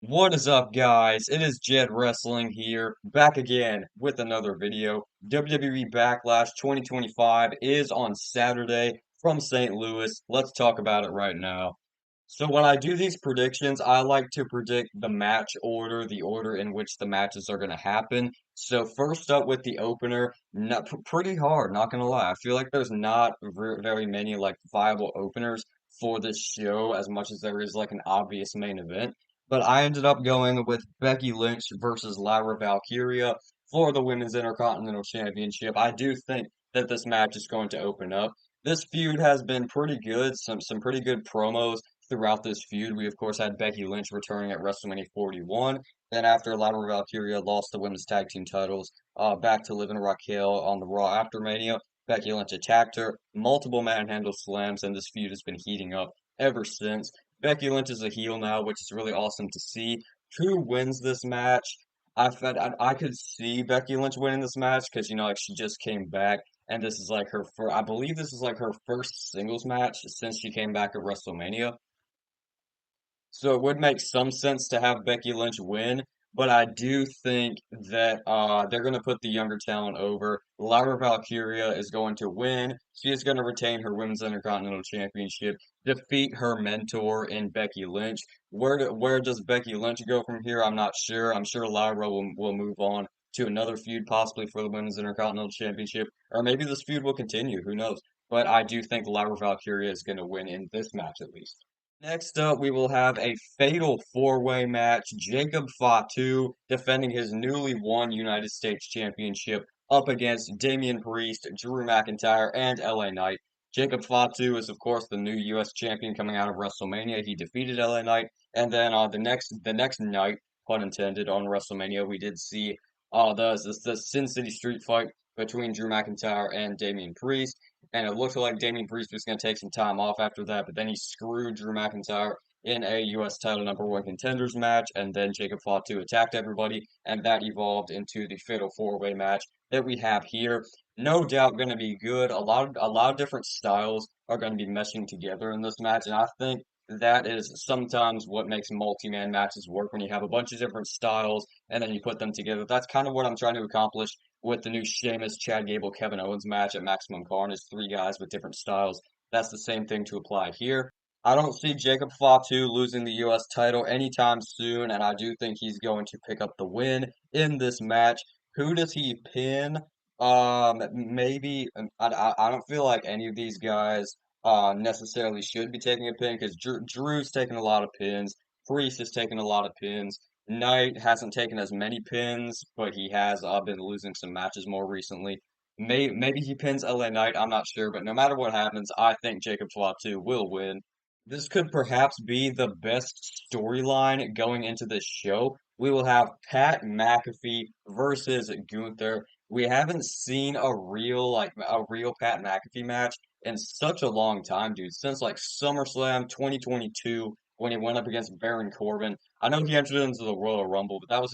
What is up, guys? It is Jed Wrestling here, back again with another video. WWE Backlash 2025 is on Saturday from St. Louis. Let's talk about it right now. So when I do these predictions, I like to predict the match order, the order in which the matches are going to happen. So first up with the opener, not, pretty hard, not going to lie. I feel like there's not very many like viable openers for this show as much as there is like an obvious main event. But I ended up going with Becky Lynch versus Lyra Valkyria for the Women's Intercontinental Championship. I do think that this match is going to open up. This feud has been pretty good, some pretty good promos throughout this feud. We, of course, had Becky Lynch returning at WrestleMania 41. Then, after Lyra Valkyria lost the women's tag team titles back to Liv and Raquel on the Raw after Mania, Becky Lynch attacked her, multiple manhandle slams, and this feud has been heating up ever since. Becky Lynch is a heel now, which is really awesome to see. Who wins this match? I could see Becky Lynch winning this match because, like she just came back. And this is like her first, I believe this is like her first singles match since she came back at WrestleMania. So it would make some sense to have Becky Lynch win, but I do think that they're going to put the younger talent over. Lyra Valkyria is going to win. She is going to retain her Women's Intercontinental Championship, defeat her mentor in Becky Lynch. Where does Becky Lynch go from here? I'm not sure. I'm sure Lyra will move on to another feud, possibly for the Women's Intercontinental Championship, or maybe this feud will continue. Who knows? But I do think Lyra Valkyria is going to win in this match at least. Next up, we will have a fatal four-way match. Jacob Fatu defending his newly won United States Championship up against Damian Priest, Drew McIntyre, and LA Knight. Jacob Fatu is, of course, the new U.S. champion coming out of WrestleMania. He defeated LA Knight, and then the next night, pun intended, on WrestleMania, we did see the Sin City Street fight between Drew McIntyre and Damian Priest. And it looked like Damian Priest was going to take some time off after that, but then he screwed Drew McIntyre in a U.S. title number one contenders match, and then Jacob Fatu attacked everybody, and that evolved into the fatal four-way match that we have here. No doubt going to be good. A lot of different styles are going to be meshing together in this match, and I think that is sometimes what makes multi-man matches work when you have a bunch of different styles and then you put them together. That's kind of what I'm trying to accomplish with the new Sheamus, Chad Gable, Kevin Owens match at Maximum Carnage, three guys with different styles. That's the same thing to apply here. I don't see Jacob Fatu losing the U.S. title anytime soon, and I do think he's going to pick up the win in this match. Who does he pin? Maybe I don't feel like any of these guys necessarily should be taking a pin because Drew's taking a lot of pins, Priest is taking a lot of pins. Knight hasn't taken as many pins, but he has been losing some matches more recently. Maybe he pins LA Knight, I'm not sure, but no matter what happens, I think Jacob Fatu will win. This could perhaps be the best storyline going into this show. We will have Pat McAfee versus Gunther. We haven't seen a real Pat McAfee match in such a long time, dude. Since like SummerSlam 2022 when he went up against Baron Corbin. I know he entered into the Royal Rumble, but that was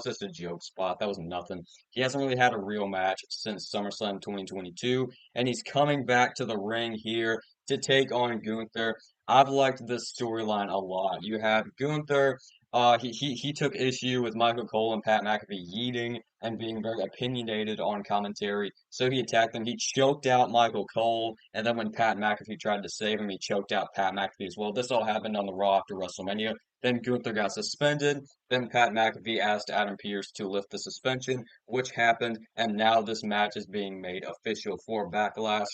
just a joke spot. That was nothing. He hasn't really had a real match since SummerSlam 2022, and he's coming back to the ring here to take on Gunther. I've liked this storyline a lot. You have Gunther. He took issue with Michael Cole and Pat McAfee yeeting and being very opinionated on commentary, so he attacked them. He choked out Michael Cole, and then when Pat McAfee tried to save him, he choked out Pat McAfee as well. This all happened on the Raw after WrestleMania. Then Gunther got suspended. Then Pat McAfee asked Adam Pearce to lift the suspension, which happened, and now this match is being made official for Backlash.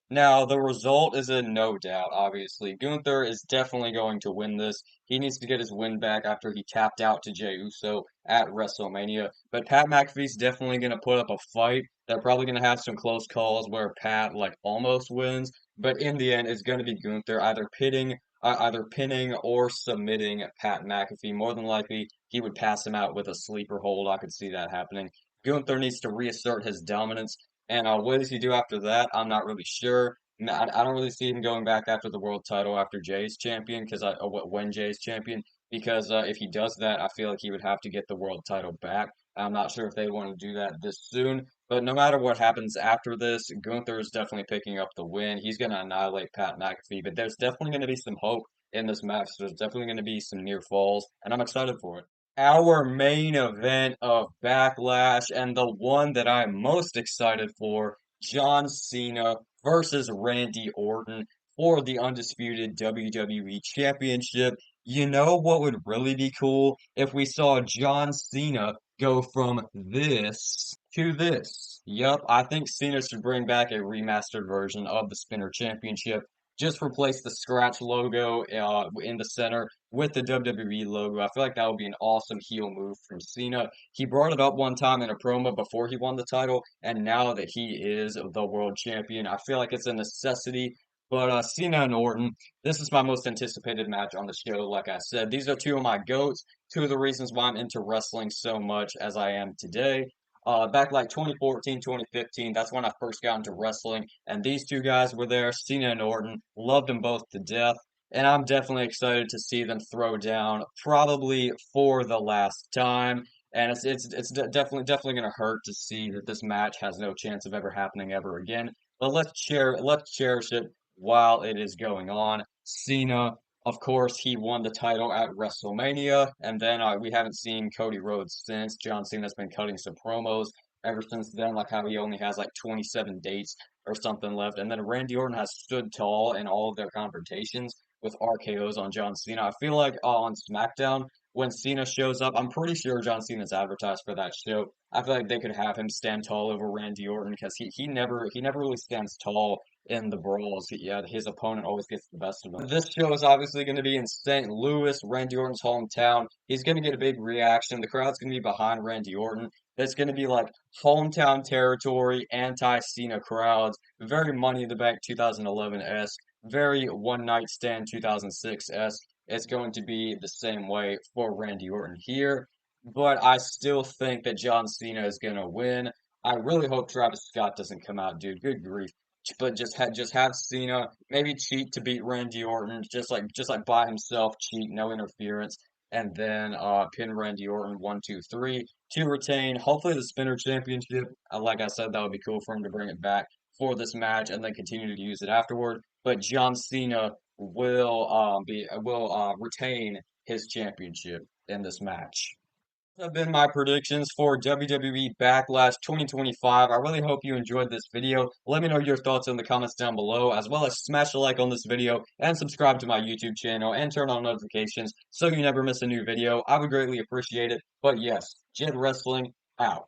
Now, the result is in no doubt, obviously. Gunther is definitely going to win this. He needs to get his win back after he tapped out to Jey Uso at WrestleMania. But Pat McAfee's definitely going to put up a fight. They're probably going to have some close calls where Pat, like, almost wins. But in the end, it's going to be Gunther either pinning or submitting Pat McAfee. More than likely, he would pass him out with a sleeper hold. I could see that happening. Gunther needs to reassert his dominance. And what does he do after that? I'm not really sure. I don't really see him going back after the world title after Jay's champion because when Jay's champion because if he does that, I feel like he would have to get the world title back. I'm not sure if they want to do that this soon. But no matter what happens after this, Gunther is definitely picking up the win. He's going to annihilate Pat McAfee. But there's definitely going to be some hope in this match. There's definitely going to be some near falls, and I'm excited for it. Our main event of Backlash, and the one that I'm most excited for, John Cena versus Randy Orton for the undisputed WWE Championship. You know what would really be cool? If we saw John Cena go from this to this. Yup, I think Cena should bring back a remastered version of the Spinner Championship. Just replace the scratch logo in the center with the WWE logo. I feel like that would be an awesome heel move from Cena. He brought it up one time in a promo before he won the title, and now that he is the world champion, I feel like it's a necessity. But Cena and Orton, this is my most anticipated match on the show. Like I said, these are two of my goats. Two of the reasons why I'm into wrestling so much as I am today. Back like 2014, 2015, that's when I first got into wrestling, and these two guys were there, Cena and Orton. Loved them both to death, and I'm definitely excited to see them throw down, probably for the last time. And definitely gonna hurt to see that this match has no chance of ever happening ever again. But let's cherish it while it is going on. Cena, of course, he won the title at WrestleMania, and then we haven't seen Cody Rhodes since. John Cena's been cutting some promos ever since then, like how he only has like 27 dates or something left. And then Randy Orton has stood tall in all of their confrontations with RKO's on John Cena. I feel like on SmackDown, when Cena shows up, I'm pretty sure John Cena's advertised for that show. I feel like they could have him stand tall over Randy Orton because he never really stands tall in the brawls. Yeah, his opponent always gets the best of him. This show is obviously going to be in St. Louis, Randy Orton's hometown. He's going to get a big reaction. The crowd's going to be behind Randy Orton. It's going to be like hometown territory, anti-Cena crowds, very Money in the Bank 2011-esque, very One Night Stand 2006-esque. It's going to be the same way for Randy Orton here, but I still think that John Cena is going to win. I really hope Travis Scott doesn't come out, dude. Good grief. But just have Cena maybe cheat to beat Randy Orton, just like by himself, cheat, no interference, and then pin Randy Orton 1, 2, 3 to retain. Hopefully the Spinner Championship. Like I said, that would be cool for him to bring it back for this match and then continue to use it afterward. But John Cena will retain his championship in this match have been my predictions for WWE Backlash 2025. I really hope you enjoyed this video. Let me know your thoughts in the comments down below, as well as smash a like on this video and subscribe to my YouTube channel and turn on notifications so you never miss a new video. I would greatly appreciate it. But yes, Jed Wrestling out.